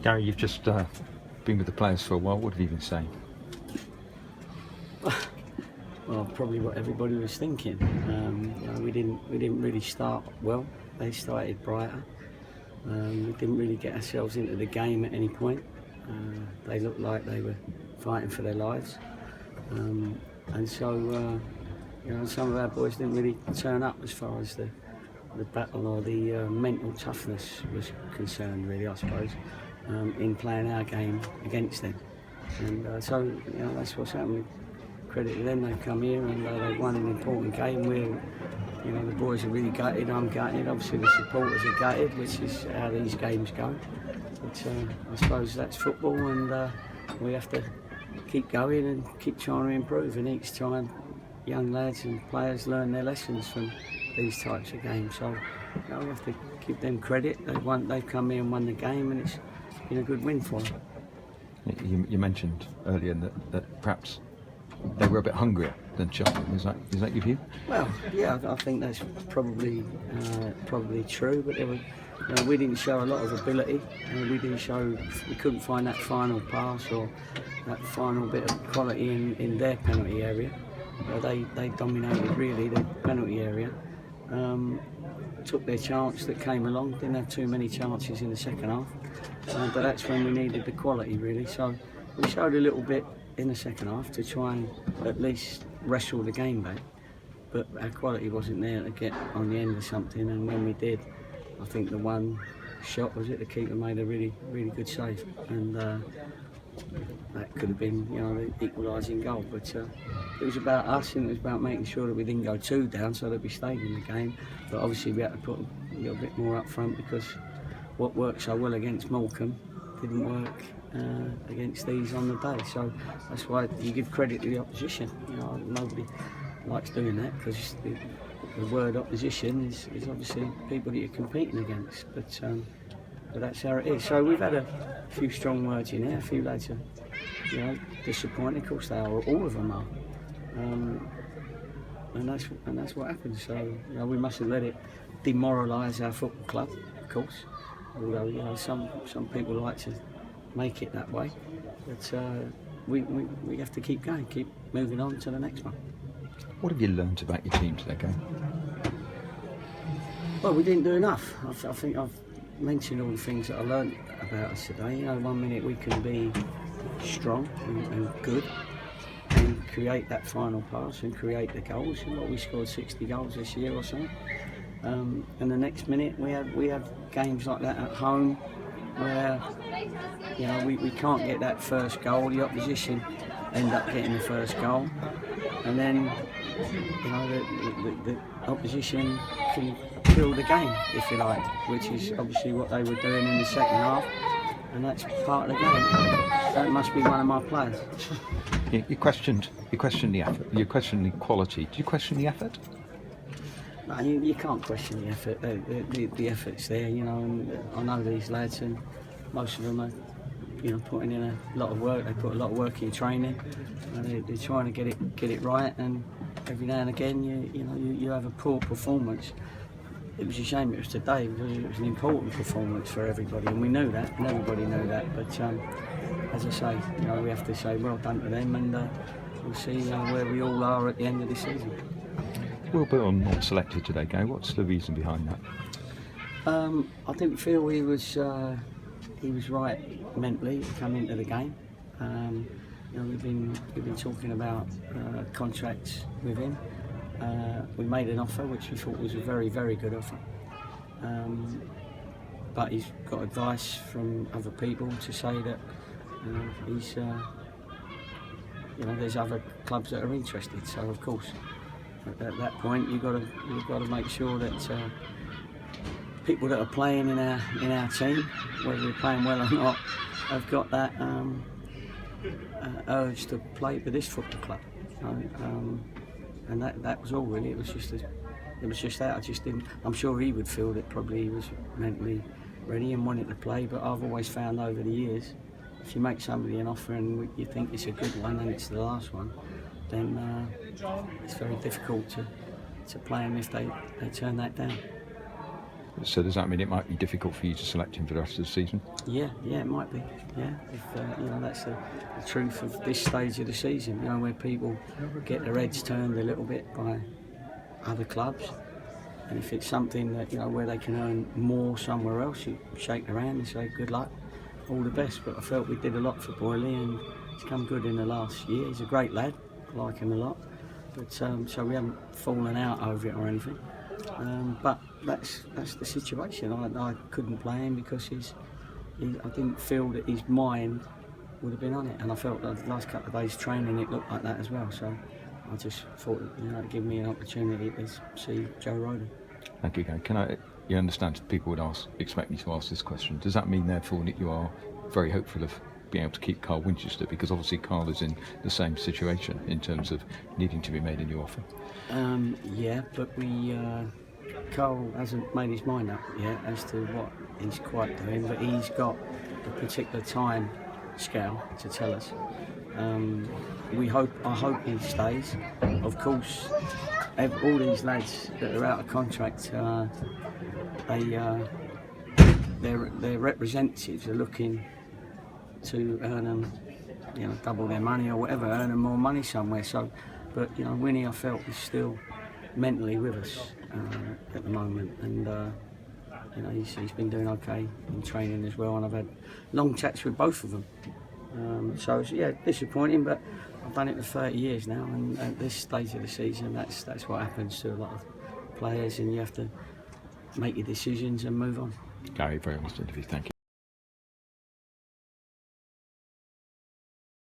Gary, you've just been with the players for a while. What have you been saying? Well, probably what everybody was thinking. We didn't really start well. They started brighter. We didn't really get ourselves into the game at any point. They looked like they were fighting for their lives, and so some of our boys didn't really turn up as far as the battle or the mental toughness was concerned, really, I suppose, in playing our game against them. And so that's what's happened. Credit to them, they've come here and they've won an important game. The boys are really gutted, I'm gutted, obviously the supporters are gutted, which is how these games go. But I suppose that's football, and we have to keep going and keep trying to improve. And each time young lads and players learn their lessons from these types of games. So we have to give them credit. They've come here and won the game, and it's been a good win for them. You mentioned earlier that perhaps they were a bit hungrier than Cheltenham. Is that your view? Well, yeah, I think that's probably true. But we didn't show a lot of ability. We couldn't find that final pass or that final bit of quality in their penalty area. They dominated really the penalty area. Took their chance that came along. Didn't have too many chances in the second half. But that's when we needed the quality really. So we showed a little bit in the second half to try and at least wrestle the game back, but our quality wasn't there to get on the end of something. And when we did, I think the one shot the keeper made a really, really good save, and that could have been the equalising goal. But it was about us, and it was about making sure that we didn't go too down so that we stayed in the game. But obviously we had to put a little bit more up front, because what worked so well against Morecambe didn't work against these on the day. So that's why you give credit to the opposition. Nobody likes doing that, because the word opposition is obviously people that you're competing against. But that's how it is. So we've had a few strong words in there. A few lads are disappointed. Of course they are. All of them are. And that's what happens. So we mustn't let it demoralise our football club, of course. Although some people like to make it that way, but we have to keep going, keep moving on to the next one. What have you learned about your team today, Gary? Well, we didn't do enough. I think I've mentioned all the things that I learned about us today. 1 minute we can be strong and good and create that final pass and create the goals. We scored 60 goals this year or so. And the next minute we have games like that at home where we can't get that first goal. The opposition end up getting the first goal, and then the opposition can kill the game, if you like, which is obviously what they were doing in the second half, and that's part of the game. That must be one of my players. You questioned the effort. You questioned the quality. Did you question the effort? No, you can't question the effort. The effort's there, and I know these lads, and most of them are, putting in a lot of work. They put a lot of work in training, and they're trying to get it right. And every now and again, you have a poor performance. It was a shame it was today, because it was an important performance for everybody, and we knew that, and everybody knew that. But as I say, we have to say well done to them, and we'll see where we all are at the end of the season. Will Bill not selected today, Gary? What's the reason behind that? I didn't feel he was right mentally to come into the game. We've been talking about contracts with him. We made an offer which we thought was a very, very good offer. But he's got advice from other people to say that there's other clubs that are interested. So of course, at that point, you've got to make sure that people that are playing in our team, whether they're playing well or not, have got that urge to play for this football club. And that was all really. It was just that. I just didn't. I'm sure he would feel that probably he was mentally ready and wanted to play. But I've always found over the years, if you make somebody an offer and you think it's a good one and it's the last one, then it's very difficult to play them if they turn that down. So does that mean it might be difficult for you to select him for the rest of the season? Yeah, it might be. Yeah, if that's the truth of this stage of the season. Where people get their heads turned a little bit by other clubs, and if it's something that where they can earn more somewhere else, you shake their hand and say good luck, all the best. But I felt we did a lot for Boyley, and he's come good in the last year. He's a great lad, I like him a lot. But so we haven't fallen out over it or anything. But that's the situation. I couldn't play him because I didn't feel that his mind would have been on it, and I felt that the last couple of days training it looked like that as well. So I just thought it'd give me an opportunity to see Joe Rodon. Thank you, Gary. You understand people would expect me to ask this question. Does that mean therefore that you are very hopeful of being able to keep Carl Winchester, because obviously Carl is in the same situation in terms of needing to be made a new offer? Yeah, but Carl hasn't made his mind up yet as to what he's quite doing, but he's got a particular time scale to tell us. I hope he stays. Of course, all these lads that are out of contract, their representatives are looking to earn them, double their money or whatever, earn them more money somewhere. So, but Winnie, I felt, is still mentally with us at the moment, and he's been doing okay in training as well, and I've had long chats with both of them. So yeah, disappointing, but I've done it for 30 years now, and at this stage of the season, that's what happens to a lot of players, and you have to make your decisions and move on. Gary, very honest interview. Thank you.